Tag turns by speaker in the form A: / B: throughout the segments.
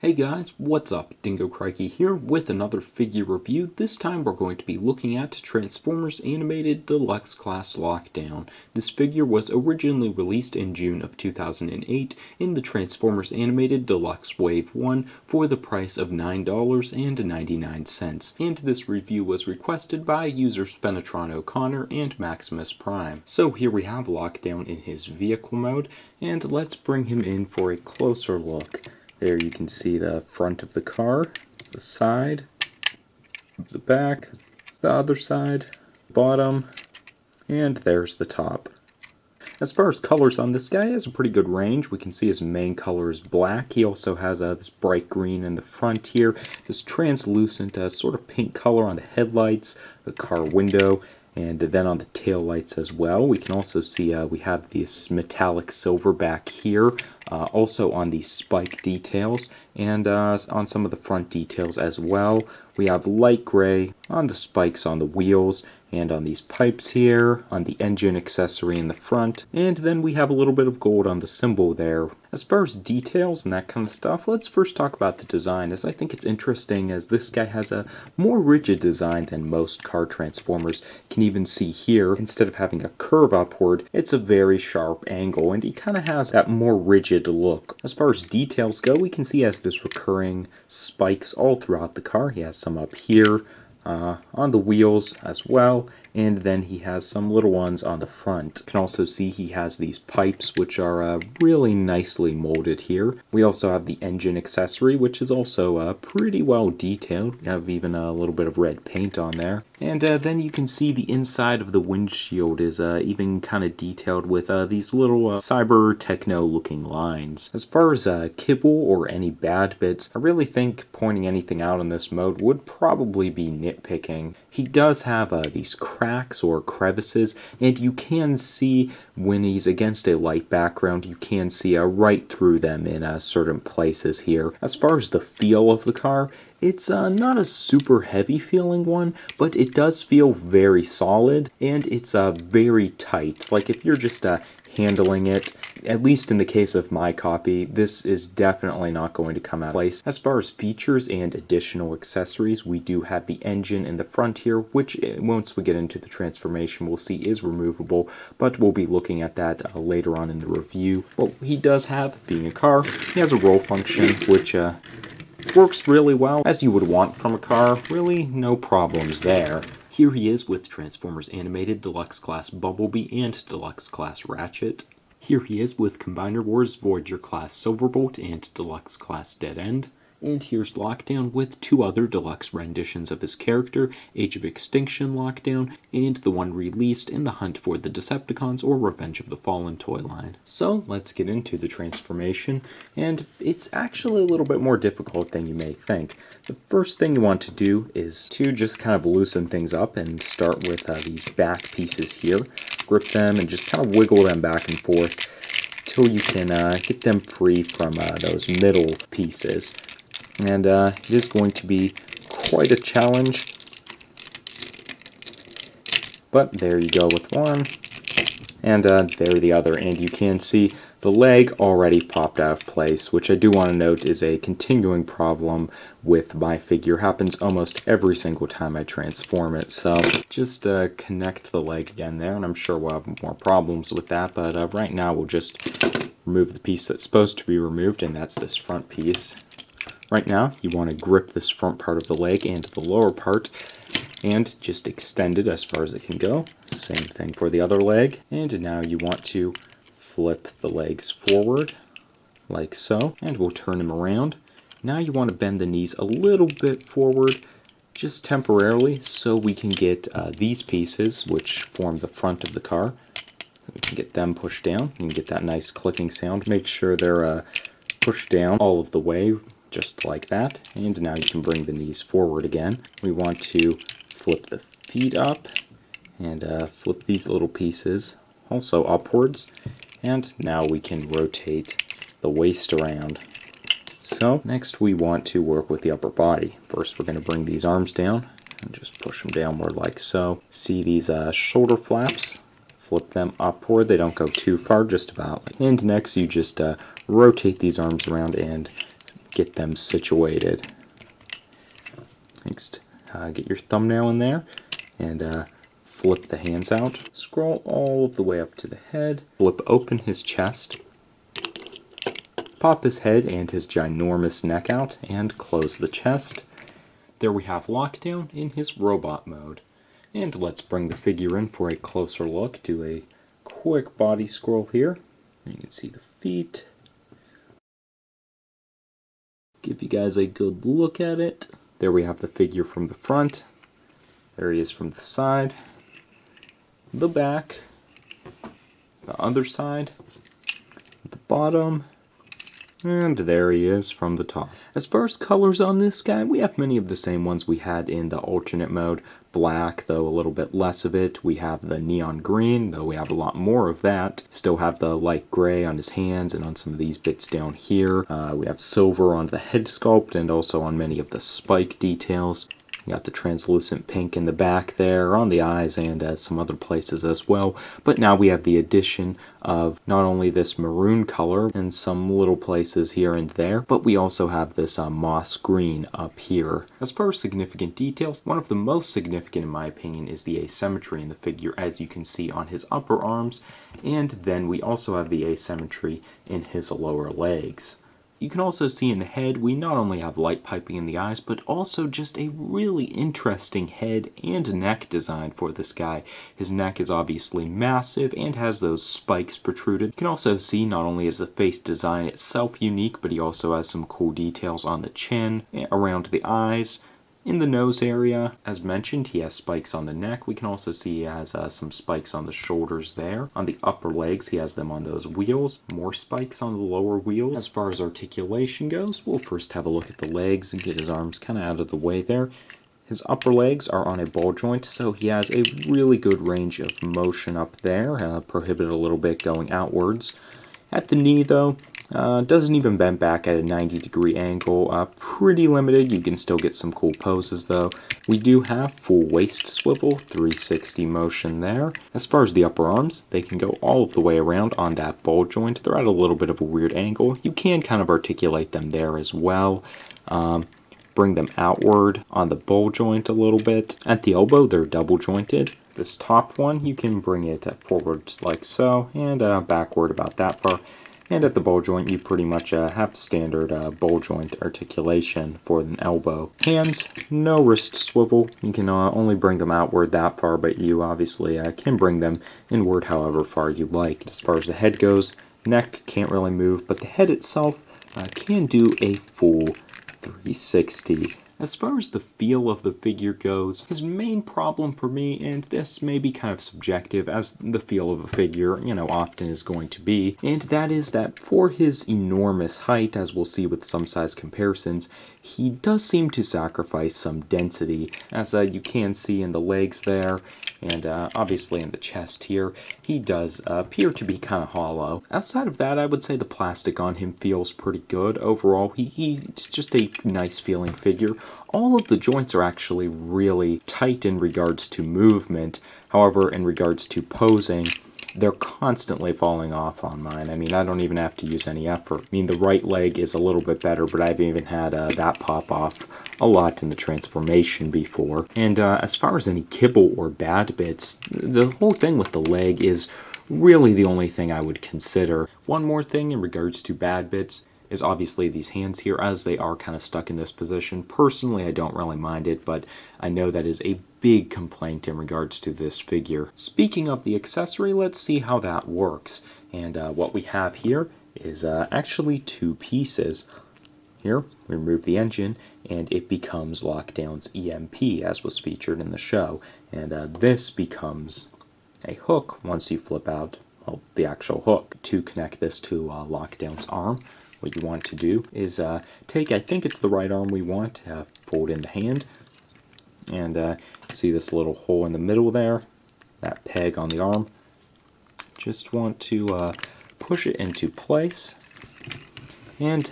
A: Hey guys, what's up? Dingocrikey here with another figure review. This time we're going to be looking at Transformers Animated Deluxe Class Lockdown. This figure was originally released in June of 2008 in the Transformers Animated Deluxe Wave 1 for the price of $9.99. And this review was requested by users Fenatron O'Connor and Maximus Prime. So here we have Lockdown in his vehicle mode, and let's bring him in for a closer look. There you can see the front of the car, the side, the back, the other side, bottom, and there's the top. As far as colors on this guy, he has a pretty good range. We can see his main color is black. He also has this bright green in the front here, this translucent sort of pink color on the headlights, the car window, and then on the tail lights as well. We can also see we have this metallic silver back here, also on the spike details, and on some of the front details as well. We have light gray on the spikes on the wheels, and on these pipes here, on the engine accessory in the front, and then we have a little bit of gold on the symbol there. As far as details and that kind of stuff, let's first talk about the design, as I think it's interesting as this guy has a more rigid design than most car Transformers. You can even see here, instead of having a curve upward, it's a very sharp angle, and he kind of has that more rigid look. As far as details go, we can see he has this recurring spikes all throughout the car. He has some up here, on the wheels as well, and then he has some little ones on the front. You can also see he has these pipes which are really nicely molded here. We also have the engine accessory, which is also pretty well detailed. We have even a little bit of red paint on there. And then you can see the inside of the windshield is even kind of detailed with these little cyber techno looking lines. As far as kibble or any bad bits, I really think pointing anything out in this mode would probably be nitpicking. He does have these cracks or crevices, and you can see when he's against a light background, you can see right through them in certain places here. As far as the feel of the car, it's not a super heavy feeling one, but it does feel very solid, and it's very tight. Like if you're just handling it, at least in the case of my copy, this is definitely not going to come out of place. As far as features and additional accessories, we do have the engine in the front here, which once we get into the transformation we'll see is removable, but we'll be looking at that later on in the review. What he does have, being a car, he has a roll function, which works really well, as you would want from a car. Really no problems there. Here he is with Transformers Animated Deluxe Class Bumblebee and Deluxe Class Ratchet. Here he is with Combiner Wars Voyager Class Silverbolt and Deluxe Class Dead End. And here's Lockdown with two other deluxe renditions of his character, Age of Extinction Lockdown, and the one released in the Hunt for the Decepticons or Revenge of the Fallen toy line. So let's get into the transformation, and it's actually a little bit more difficult than you may think. The first thing you want to do is to just kind of loosen things up and start with these back pieces here. Grip them and just kind of wiggle them back and forth till you can get them free from those middle pieces. And it is going to be quite a challenge, but there you go with one, and there the other, and you can see the leg already popped out of place, which I do want to note is a continuing problem with my figure. Happens almost every single time I transform it, so just connect the leg again there, and I'm sure we'll have more problems with that, but right now we'll just remove the piece that's supposed to be removed, and that's this front piece. Right now, you want to grip this front part of the leg and the lower part and just extend it as far as it can go. Same thing for the other leg. And now you want to flip the legs forward like so, and we'll turn them around. Now you want to bend the knees a little bit forward, just temporarily, so we can get these pieces, which form the front of the car. We can get them pushed down. You can get that nice clicking sound. Make sure they're pushed down all of the way, just like that. And now you can bring the knees forward again. We want to flip the feet up and flip these little pieces also upwards. And now we can rotate the waist around. So next we want to work with the upper body. First we're going to bring these arms down and just push them downward like so. See these shoulder flaps? Flip them upward. They don't go too far, just about. And next you just rotate these arms around and get them situated. Next, get your thumbnail in there and flip the hands out. Scroll all of the way up to the head. Flip open his chest. Pop his head and his ginormous neck out and close the chest. There we have Lockdown in his robot mode. And let's bring the figure in for a closer look. Do a quick body scroll here. You can see the feet. Give you guys a good look at it. There we have the figure from the front. There he is from the side. The back. The other side. The bottom. And there he is from the top. As far as colors on this guy, we have many of the same ones we had in the alternate mode. Black, though a little bit less of it. We have the neon green, though we have a lot more of that. Still have the light gray on his hands and on some of these bits down here. We have silver on the head sculpt and also on many of the spike details. You got the translucent pink in the back there, on the eyes, and some other places as well. But now we have the addition of not only this maroon color in some little places here and there, but we also have this moss green up here. As far as significant details, one of the most significant in my opinion is the asymmetry in the figure, as you can see on his upper arms, and then we also have the asymmetry in his lower legs. You can also see in the head, we not only have light piping in the eyes, but also just a really interesting head and neck design for this guy. His neck is obviously massive and has those spikes protruded. You can also see not only is the face design itself unique, but he also has some cool details on the chin, around the eyes, in the nose area. As mentioned, he has spikes on the neck. We can also see he has some spikes on the shoulders there. On the upper legs, he has them on those wheels. More spikes on the lower wheels. As far as articulation goes, we'll first have a look at the legs and get his arms kind of out of the way there. His upper legs are on a ball joint, so he has a really good range of motion up there, prohibited a little bit going outwards. At the knee, though, doesn't even bend back at a 90-degree angle. Pretty limited. You can still get some cool poses, though. We do have full waist swivel, 360 motion there. As far as the upper arms, they can go all of the way around on that ball joint. They're at a little bit of a weird angle. You can kind of articulate them there as well. Bring them outward on the ball joint a little bit. At the elbow, they're double jointed. This top one, you can bring it forwards like so, and backward about that far. And at the ball joint, you pretty much have standard ball joint articulation for an elbow. Hands, no wrist swivel. You can only bring them outward that far, but you obviously can bring them inward however far you like. As far as the head goes, neck can't really move, but the head itself can do a full 360. As far as the feel of the figure goes, his main problem for me, and this may be kind of subjective as the feel of a figure, often is going to be, and that is that for his enormous height, as we'll see with some size comparisons, he does seem to sacrifice some density, as you can see in the legs there, and obviously in the chest here. He does appear to be kind of hollow. Outside of that, I would say the plastic on him feels pretty good. Overall, he's just a nice feeling figure. All of the joints are actually really tight in regards to movement. However, in regards to posing, they're constantly falling off on mine. I mean, I don't even have to use any effort. I mean, the right leg is a little bit better, but I've even had that pop off a lot in the transformation before. And as far as any kibble or bad bits, the whole thing with the leg is really the only thing I would consider. One more thing in regards to bad bits is obviously these hands here, as they are kind of stuck in this position. Personally, I don't really mind it, but I know that is a big complaint in regards to this figure. Speaking of the accessory, let's see how that works. And what we have here is actually two pieces. Here, we remove the engine, and it becomes Lockdown's EMP, as was featured in the show. And this becomes a hook once you flip out, well, the actual hook. To connect this to Lockdown's arm, what you want to do is take, I think it's the right arm we want, fold in the hand, and see this little hole in the middle there, that peg on the arm. Just want to push it into place, and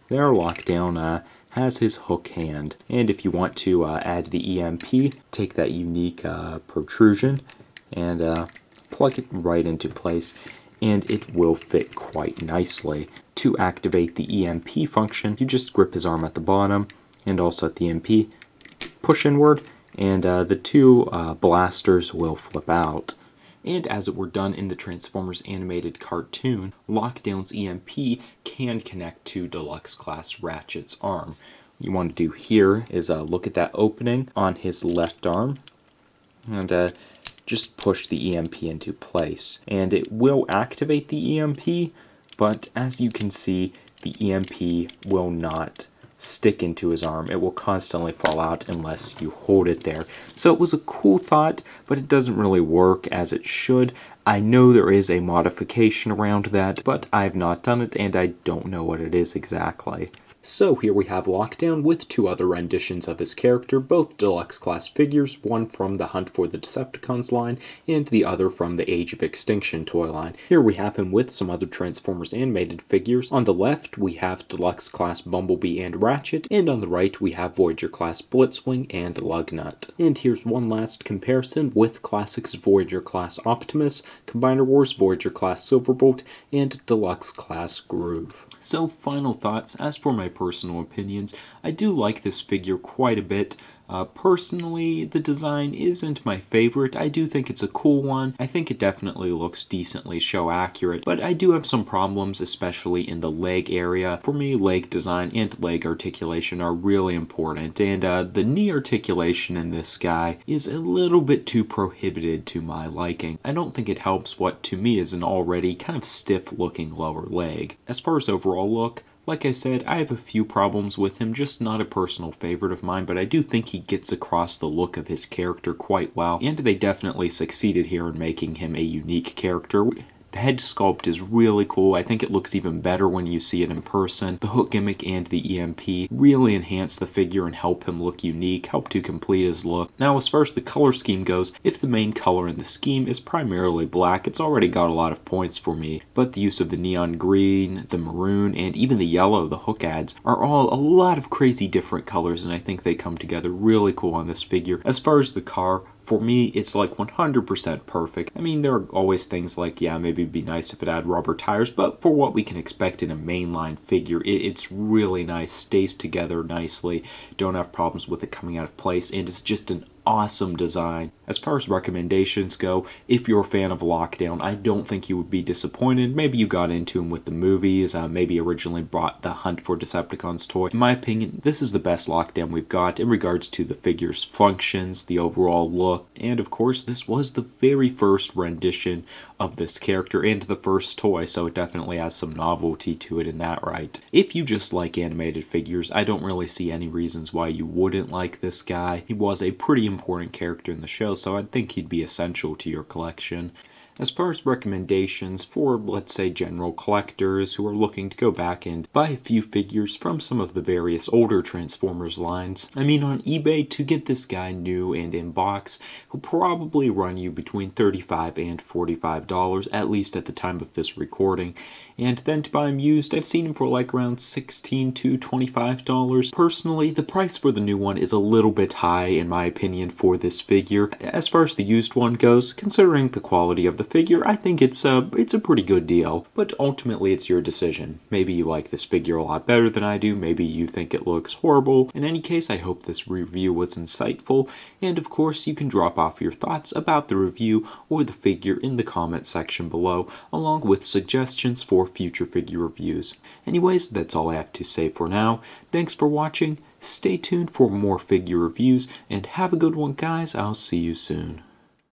A: there Lockdown has his hook hand. And if you want to add the EMP, take that unique protrusion and plug it right into place, and it will fit quite nicely. to activate the EMP function, you just grip his arm at the bottom and also at the EMP, push inward, and the two blasters will flip out. And as it were done in the Transformers animated cartoon, Lockdown's EMP can connect to Deluxe Class Ratchet's arm. What you want to do here is look at that opening on his left arm, and just push the EMP into place. And it will activate the EMP, but as you can see, the EMP will not stick into his arm. It will constantly fall out unless you hold it there. So it was a cool thought, but it doesn't really work as it should. I know there is a modification around that, but I have not done it and I don't know what it is exactly. So here we have Lockdown with two other renditions of his character, both Deluxe Class figures, one from the Hunt for the Decepticons line, and the other from the Age of Extinction toy line. Here we have him with some other Transformers animated figures. On the left we have Deluxe Class Bumblebee and Ratchet, and on the right we have Voyager Class Blitzwing and Lugnut. And here's one last comparison with Classics Voyager Class Optimus, Combiner Wars Voyager Class Silverbolt, and Deluxe Class Groove. So, final thoughts. As for my personal opinions, I do like this figure quite a bit. Personally, the design isn't my favorite. I do think it's a cool one. I think it definitely looks decently show accurate, but I do have some problems, especially in the leg area. For me, leg design and leg articulation are really important, and the knee articulation in this guy is a little bit too prohibited to my liking. I don't think it helps what to me is an already kind of stiff looking lower leg. As far as overall look, like I said, I have a few problems with him, just not a personal favorite of mine, but I do think he gets across the look of his character quite well, and they definitely succeeded here in making him a unique character. The head sculpt is really cool. I think it looks even better when you see it in person. The hook gimmick and the EMP really enhance the figure and help him look unique, help to complete his look. Now, as far as the color scheme goes, if the main color in the scheme is primarily black, it's already got a lot of points for me. But the use of the neon green, the maroon, and even the yellow the hook adds are all a lot of crazy different colors, and I think they come together really cool on this figure. As far as the car, for me, it's like 100% perfect. I mean, there are always things like, yeah, maybe it'd be nice if it had rubber tires, but for what we can expect in a mainline figure, it's really nice, stays together nicely, don't have problems with it coming out of place, and it's just an awesome design. As far as recommendations go, if you're a fan of Lockdown, I don't think you would be disappointed. Maybe you got into him with the movies, maybe originally bought the Hunt for Decepticons toy. In my opinion, this is the best Lockdown we've got in regards to the figure's functions, the overall look, and of course this was the very first rendition of this character and the first toy, so it definitely has some novelty to it in that right. If you just like animated figures, I don't really see any reasons why you wouldn't like this guy. He was a pretty important character in the show, so I think he'd be essential to your collection. As far as recommendations for, let's say, general collectors who are looking to go back and buy a few figures from some of the various older Transformers lines, I mean, on eBay, to get this guy new and in box, he'll probably run you between $35 and $45, at least at the time of this recording. And then to buy him used, I've seen him for like around $16 to $25. Personally, the price for the new one is a little bit high in my opinion for this figure. As far as the used one goes, considering the quality of the figure, I think it's a pretty good deal. But ultimately, it's your decision. Maybe you like this figure a lot better than I do, maybe you think it looks horrible. In any case, I hope this review was insightful, and of course, you can drop off your thoughts about the review or the figure in the comment section below, along with suggestions for future figure reviews. Anyways, that's all I have to say for now. Thanks for watching, stay tuned for more figure reviews, and have a good one guys, I'll see you soon.